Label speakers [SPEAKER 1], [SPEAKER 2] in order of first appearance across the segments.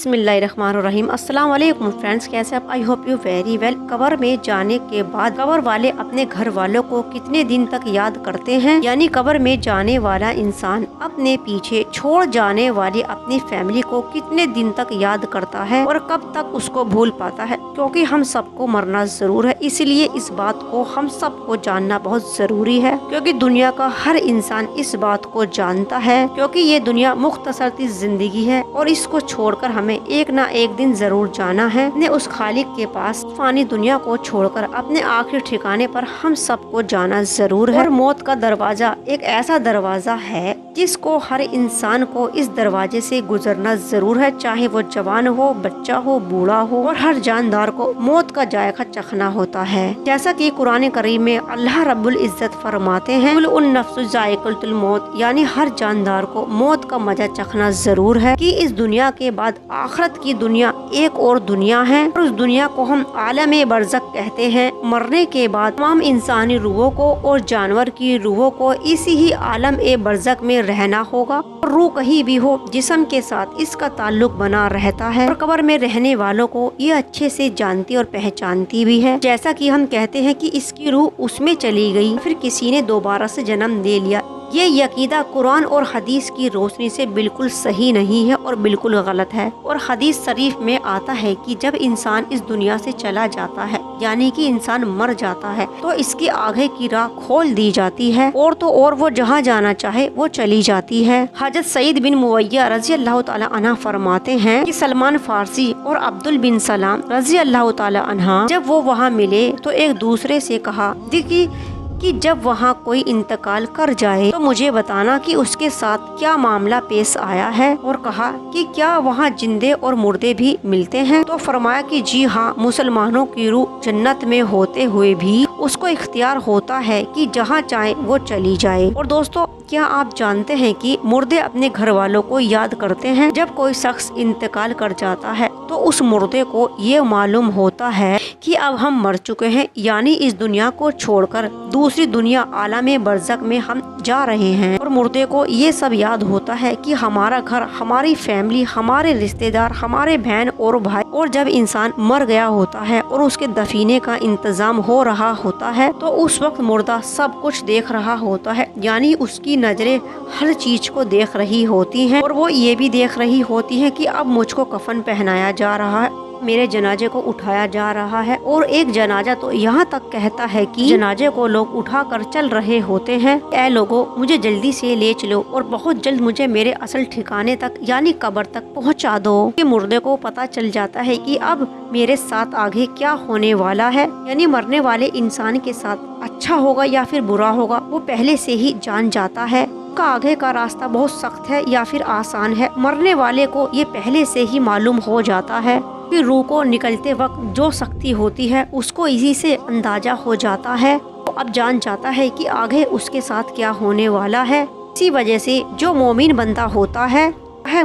[SPEAKER 1] बिस्मिल्लाहिर्रहमानिर्रहीम। अस्सलाम वालेकुम फ्रेंड्स, कैसे आप? I hope you very well. कब्र में जाने के बाद कब्र वाले अपने घर वालों को कितने दिन तक याद करते हैं, यानी कब्र में जाने वाला इंसान अपने पीछे छोड़ जाने वाली अपनी फैमिली को कितने दिन तक याद करता है और कब तक उसको भूल पाता है, क्योंकि हम सबको मरना जरूर है। इसलिए इस बात को हम सबको जानना बहुत जरूरी है, क्योंकि दुनिया का हर इंसान इस बात को जानता है, क्योंकि ये दुनिया मुख्तसर सी जिंदगी है और इसको छोड़कर हमें एक ना एक दिन जरूर जाना है अपने उस खालिक के पास। फानी दुनिया को छोड़कर अपने आखिरी ठिकाने पर हम सबको जाना जरूर है। और मौत का दरवाजा एक ऐसा दरवाजा है जिसको हर इंसान को इस दरवाजे से गुजरना जरूर है, चाहे वो जवान हो, बच्चा हो, बूढ़ा हो। और हर जानदार को मौत का जायका चखना होता है, जैसा कि कुरान करीम में अल्लाह रब्बुल इज्जत फरमाते हैं, कुल उन नफ्सु जायकुल मौत, यानी हर जानदार को मौत का मजा चखना जरूर है। कि इस दुनिया के बाद आखिरत की दुनिया एक और दुनिया है और उस दुनिया को हम आलम बरज़ख कहते हैं। मरने के बाद तमाम इंसानी रूहों को और जानवर की रूहों को इसी ही आलम बरज़ख में रहना होगा। और रूह कहीं भी हो, जिस्म के साथ इसका ताल्लुक बना रहता है और कब्र में रहने वालों को ये अच्छे से जानती और पहचानती भी है। जैसा कि हम कहते हैं कि इसकी रूह उसमें चली गई, फिर किसी ने दोबारा से जन्म ले लिया। ये यकीदा कुरान और हदीस की रोशनी से बिल्कुल सही नहीं है और बिल्कुल गलत है। और हदीस शरीफ में आता है कि जब इंसान इस दुनिया से चला जाता है, यानी कि इंसान मर जाता है, तो इसकी आगे की राह खोल दी जाती है और तो और वो जहाँ जाना चाहे वो चली जाती है। हजरत सईद बिन मुवैया रजी अल्लाह ताला अन्हा फरमाते हैं कि सलमान फारसी और अब्दुल बिन सलाम रजी अल्लाह ताला अन्हा जब वो वहाँ मिले तो एक दूसरे से कहा कि जब वहाँ कोई इंतकाल कर जाए तो मुझे बताना कि उसके साथ क्या मामला पेश आया है। और कहा कि क्या वहाँ जिंदे और मुर्दे भी मिलते हैं? तो फरमाया कि जी हाँ, मुसलमानों की रूह जन्नत में होते हुए भी उसको इख्तियार होता है कि जहाँ चाहे वो चली जाए। और दोस्तों, क्या आप जानते हैं कि मुर्दे अपने घर वालों को याद करते हैं? जब कोई शख्स इंतकाल कर जाता है तो उस मुर्दे को ये मालूम होता है कि अब हम मर चुके हैं, यानी इस दुनिया को छोड़कर दूसरी दुनिया आलम बरज़ख में हम जा रहे हैं। और मुर्दे को ये सब याद होता है कि हमारा घर, हमारी फैमिली, हमारे रिश्तेदार, हमारे बहन और भाई। और जब इंसान मर गया होता है और उसके दफीने का इंतजाम हो रहा होता है तो उस वक्त मुर्दा सब कुछ देख रहा होता है, यानी उसकी नजरें हर चीज को देख रही होती हैं और वो ये भी देख रही होती है कि अब मुझको कफन पहनाया जा रहा है, मेरे जनाजे को उठाया जा रहा है। और एक जनाजा तो यहाँ तक कहता है कि जनाजे को लोग उठाकर चल रहे होते हैं, ऐ लोगों मुझे जल्दी से ले चलो और बहुत जल्द मुझे मेरे असल ठिकाने तक यानी कब्र तक पहुँचा दो। कि मुर्दे को पता चल जाता है कि अब मेरे साथ आगे क्या होने वाला है, यानी मरने वाले इंसान के साथ अच्छा होगा या फिर बुरा होगा वो पहले से ही जान जाता है। का आगे का रास्ता बहुत सख्त है या फिर आसान है, मरने वाले को ये पहले से ही मालूम हो जाता है। फिर रूह को निकलते वक्त जो शक्ति होती है उसको इसी से अंदाजा हो जाता है, तो अब जान जाता है कि आगे उसके साथ क्या होने वाला है। इसी वजह से जो मोमिन बंदा होता है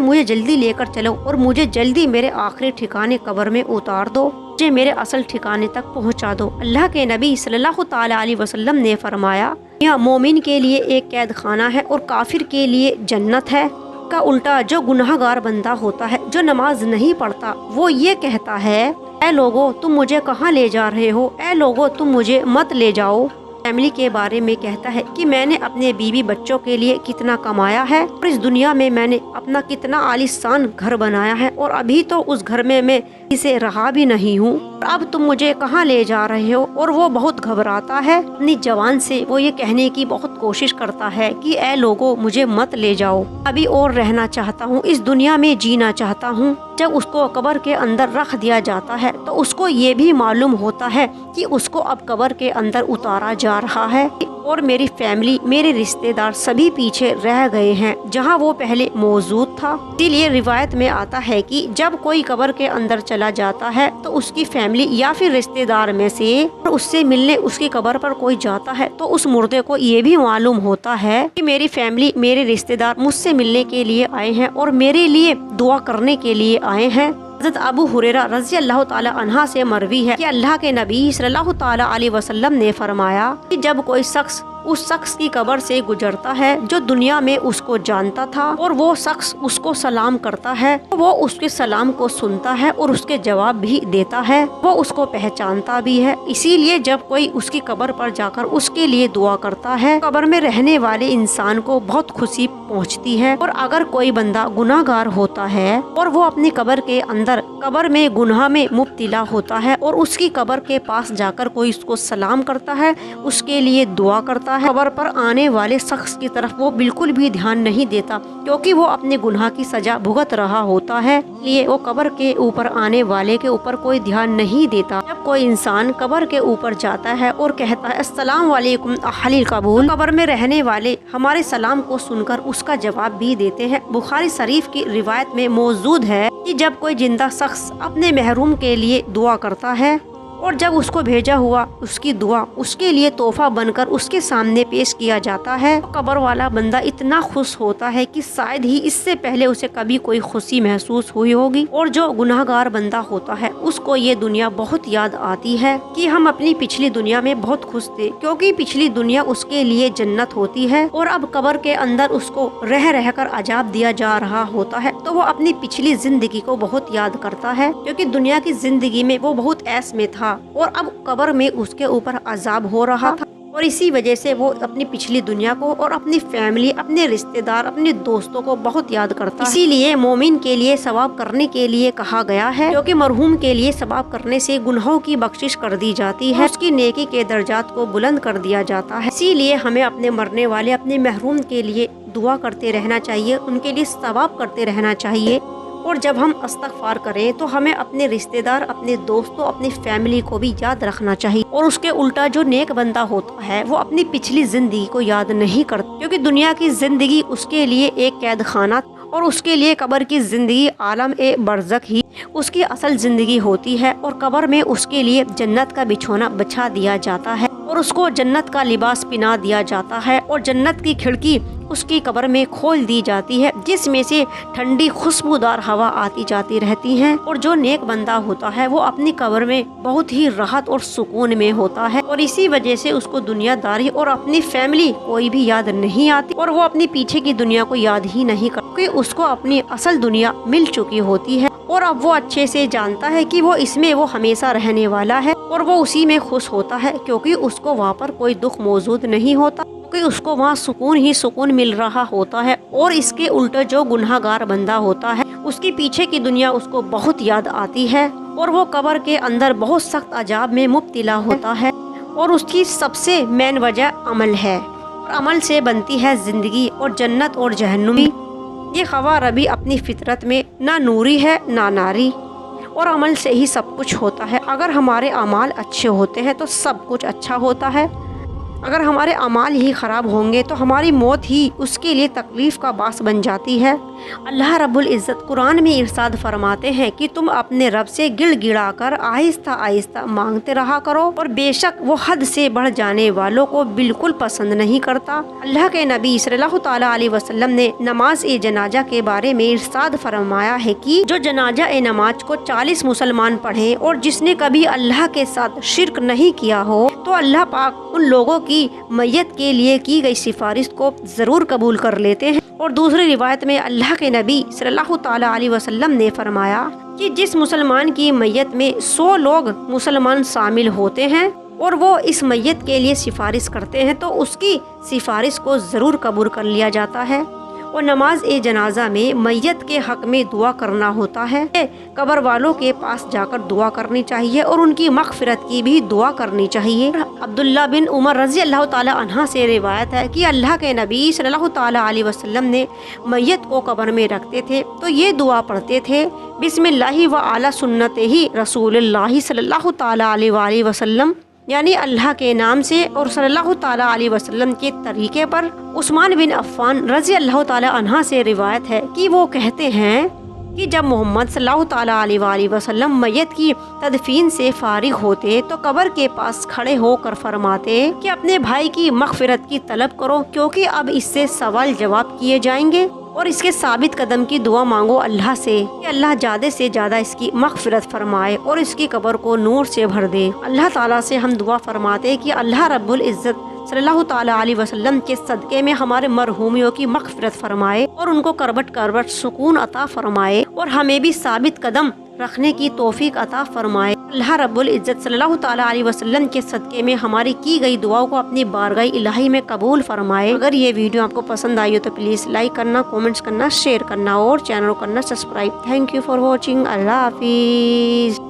[SPEAKER 1] मुझे जल्दी लेकर चलो और मुझे जल्दी मेरे आखिरी ठिकाने कब्र में उतार दो, मुझे मेरे असल ठिकाने तक पहुंचा दो। अल्लाह के नबी सल्लल्लाहु ताला अलैहि वसल्लम ने फरमाया, यहाँ मोमिन के लिए एक कैद खाना है और काफिर के लिए जन्नत है। का उल्टा जो गुनाहगार बंदा होता है, जो नमाज नहीं पढ़ता, वो ये कहता है, ऐ लोगो तुम मुझे कहाँ ले जा रहे हो, ऐ लोगो तुम मुझे मत ले जाओ। फैमिली के बारे में कहता है कि मैंने अपने बीवी बच्चों के लिए कितना कमाया है और इस दुनिया में मैंने अपना कितना आलीशान घर बनाया है और अभी तो उस घर में मैं इसे रहा भी नहीं हूँ, अब तुम मुझे कहाँ ले जा रहे हो। और वो बहुत घबराता है, अपनी जवान से वो ये कहने की बहुत कोशिश करता है कि ऐ लोगों मुझे मत ले जाओ, अभी और रहना चाहता हूँ, इस दुनिया में जीना चाहता हूँ। जब उसको कब्र के अंदर रख दिया जाता है तो उसको ये भी मालूम होता है कि उसको अब कब्र के अंदर उतारा जा रहा है और मेरी फैमिली, मेरे रिश्तेदार सभी पीछे रह गए हैं जहां वो पहले मौजूद था। इसीलिए रिवायत में आता है कि जब कोई कब्र के अंदर चला जाता है तो उसकी फैमिली या फिर रिश्तेदार में से उससे मिलने उसकी कब्र पर कोई जाता है तो उस मुर्दे को ये भी मालूम होता है कि मेरी फैमिली, मेरे रिश्तेदार मुझसे मिलने के लिए आए हैं और मेरे लिए दुआ करने के लिए आए हैं। हज़रत अबू हुरैरा रज़ी अल्लाह ताला अन्हा से मरवी है कि अल्लाह के नबी सल्लल्लाहु ताला अलैहि वसल्लम ने फरमाया कि जब कोई शख्स उस शख्स की कब्र से गुजरता है जो दुनिया में उसको जानता था और वो शख्स उसको सलाम करता है, वो उसके सलाम को सुनता है और उसके जवाब भी देता है, वो उसको पहचानता भी है। इसीलिए जब कोई उसकी कब्र पर जाकर उसके लिए दुआ करता है, कब्र में रहने वाले इंसान को बहुत खुशी पहुंचती है। और अगर कोई बंदा गुनाहगार होता है और वो अपनी कब्र के अंदर कब्र में गुनाह में मुब्तला होता है और उसकी कब्र के पास जाकर कोई उसको सलाम करता है, उसके लिए दुआ करता है, कब्र पर आने वाले शख्स की तरफ वो बिल्कुल भी ध्यान नहीं देता क्योंकि वो अपने गुनाह की सजा भुगत रहा होता है, इसलिए वो कब्र के ऊपर आने वाले के ऊपर कोई ध्यान नहीं देता। जब कोई इंसान कब्र के ऊपर जाता है और कहता है अस्सलाम वालेकुम अहलिल कबूल, कब्र में रहने वाले हमारे सलाम को सुनकर उसका जवाब भी देते हैं। बुखारी शरीफ की रिवायत में मौजूद है कि जब कोई जिंदा शख्स अपने महरूम के लिए दुआ करता है और जब उसको भेजा हुआ उसकी दुआ उसके लिए तोहफा बनकर उसके सामने पेश किया जाता है, तो कब्र वाला बंदा इतना खुश होता है कि शायद ही इससे पहले उसे कभी कोई खुशी महसूस हुई होगी। और जो गुनाहगार बंदा होता है उसको ये दुनिया बहुत याद आती है कि हम अपनी पिछली दुनिया में बहुत खुश थे, क्योंकि पिछली दुनिया उसके लिए जन्नत होती है और अब कब्र के अंदर उसको रह रह कर अजाब दिया जा रहा होता है, तो वो अपनी पिछली जिंदगी को बहुत याद करता है, क्योंकि दुनिया की जिंदगी में वो बहुत ऐश में था और अब कब्र में उसके ऊपर अजाब हो रहा था। और इसी वजह से वो अपनी पिछली दुनिया को और अपनी फैमिली, अपने रिश्तेदार, अपने दोस्तों को बहुत याद करता है। इसीलिए मोमिन के लिए सवाब करने के लिए कहा गया है, क्योंकि मरहूम के लिए सवाब करने से गुनाहों की बख्शिश कर दी जाती है, उसकी नेकी के दर्जात को बुलंद कर दिया जाता है। इसीलिए हमें अपने मरने वाले अपने मरहूम के लिए दुआ करते रहना चाहिए, उनके लिए सवाब करते रहना चाहिए। और जब हम इस्तग़फ़ार करें तो हमें अपने रिश्तेदार, अपने दोस्तों, अपनी फैमिली को भी याद रखना चाहिए। और उसके उल्टा जो नेक बंदा होता है वो अपनी पिछली जिंदगी को याद नहीं करता, क्योंकि दुनिया की जिंदगी उसके लिए एक कैद खाना और उसके लिए कब्र की जिंदगी आलम ए बरज़ख ही उसकी असल जिंदगी होती है। और कब्र में उसके लिए जन्नत का बिछौना बिछा दिया जाता है और उसको जन्नत का लिबास पहना दिया जाता है और जन्नत की खिड़की उसकी कब्र में खोल दी जाती है, जिसमें से ठंडी खुशबूदार हवा आती जाती रहती है। और जो नेक बंदा होता है वो अपनी कब्र में बहुत ही राहत और सुकून में होता है और इसी वजह से उसको दुनियादारी और अपनी फैमिली कोई भी याद नहीं आती और वो अपनी पीछे की दुनिया को याद ही नहीं करता, क्योंकि उसको अपनी असल दुनिया मिल चुकी होती है। और अब वो अच्छे से जानता है कि वो इसमें वो हमेशा रहने वाला है और वो उसी में खुश होता है, क्योंकि उसको वहाँ पर कोई दुख मौजूद नहीं होता, क्योंकि उसको वहाँ सुकून ही सुकून मिल रहा होता है। और इसके उल्टे जो गुनाहगार बंदा होता है उसकी पीछे की दुनिया उसको बहुत याद आती है और वो कब्र के अंदर बहुत सख्त अजाब में मुब्तला होता है। और उसकी सबसे मेन वजह अमल है और अमल से बनती है जिंदगी और जन्नत और जहन्नुमी। ये ख़वार अभी अपनी फितरत में ना नूरी है ना नारी, और अमल से ही सब कुछ होता है। अगर हमारे अमाल अच्छे होते हैं तो सब कुछ अच्छा होता है, अगर हमारे अमाल ही ख़राब होंगे तो हमारी मौत ही उसके लिए तकलीफ़ का बास बन जाती है। अल्लाह रब्बुल इज़्ज़त कुरान में इरशाद फरमाते हैं कि तुम अपने रब से गिड़गिड़ा कर आहिस्ता आहिस्ता मांगते रहा करो और बेशक वो हद से बढ़ जाने वालों को बिल्कुल पसंद नहीं करता। अल्लाह के नबी सल्लल्लाहु ताला अलैहि वसल्लम ने नमाज ए जनाजा के बारे में इरशाद फरमाया है कि जो जनाजा ए नमाज को 40 मुसलमान पढ़े और जिसने कभी अल्लाह के साथ शिर्क नहीं किया हो तो अल्लाह पाक उन लोगों की मैयत के लिए की गई सिफारिश को ज़रूर कबूल कर लेते हैं। और दूसरी रिवायत में अल्लाह के नबी सल्लल्लाहु ताला अलैहि वसल्लम ने फरमाया कि जिस मुसलमान की मैयत में 100 लोग मुसलमान शामिल होते हैं और वो इस मैयत के लिए सिफारिश करते हैं तो उसकी सिफारिश को ज़रूर कबूल कर लिया जाता है। और नमाज ए जनाजा में मैयत के हक में दुआ करना होता है, कब्र वालों के पास जाकर दुआ करनी चाहिए और उनकी मग़फ़िरत की भी दुआ करनी चाहिए। अब्दुल्ला बिन उमर रज़ी अल्लाह ताला अन्हा से रिवायत है कि अल्लाह के नबी सल्लल्लाहु ताला अलैहि वसल्लम ने मैयत को कब्र में रखते थे तो ये दुआ पढ़ते थे, बिस्मिल्लाहि व अला सुन्नतिही रसूलुल्लाहि सल्लल्लाहु ताला अलैहि वसल्लम, यानी अल्लाह के नाम से और सल्लल्लाहु ताला अलैहि वसल्लम के तरीके पर। उस्मान बिन अफ़्फ़ान रज़ी अल्लाह ताला अन्हा से रिवायत है कि वो कहते हैं कि जब मोहम्मद सल्लल्लाहु ताला अलैहि वसल्लम मैयत की तदफीन से फारिग होते तो कब्र के पास खड़े होकर फरमाते कि अपने भाई की मग़फ़िरत की तलब करो, क्योंकि अब इससे सवाल जवाब किए जाएंगे और इसके साबित कदम की दुआ मांगो अल्लाह से कि अल्लाह ज़्यादा से ज़्यादा इसकी मग़फ़िरत फरमाए और इसकी कब्र को नूर से भर दे। अल्लाह ताला से हम दुआ फरमाते कि अल्लाह रब्बुल इज़्ज़त صلی اللہ تعالیٰ علیہ وسلم کے صدقے میں ہمارے مرحومیوں کی مغفرت فرمائے اور ان کو کربٹ کربٹ سکون عطا فرمائے اور ہمیں بھی ثابت قدم رکھنے کی توفیق عطا فرمائے۔ اللہ رب العزت صلی اللہ تعالیٰ علیہ وسلم کے صدقے میں ہماری کی گئی دعاؤں کو اپنی بارگاہ الہی میں قبول فرمائے۔ اگر یہ ویڈیو آپ کو پسند آئی ہو تو پلیز لائک کرنا، کومنٹس کرنا، شیئر کرنا اور چینل کو کرنا subscribe. Thank you for watching. اللہ حافظ۔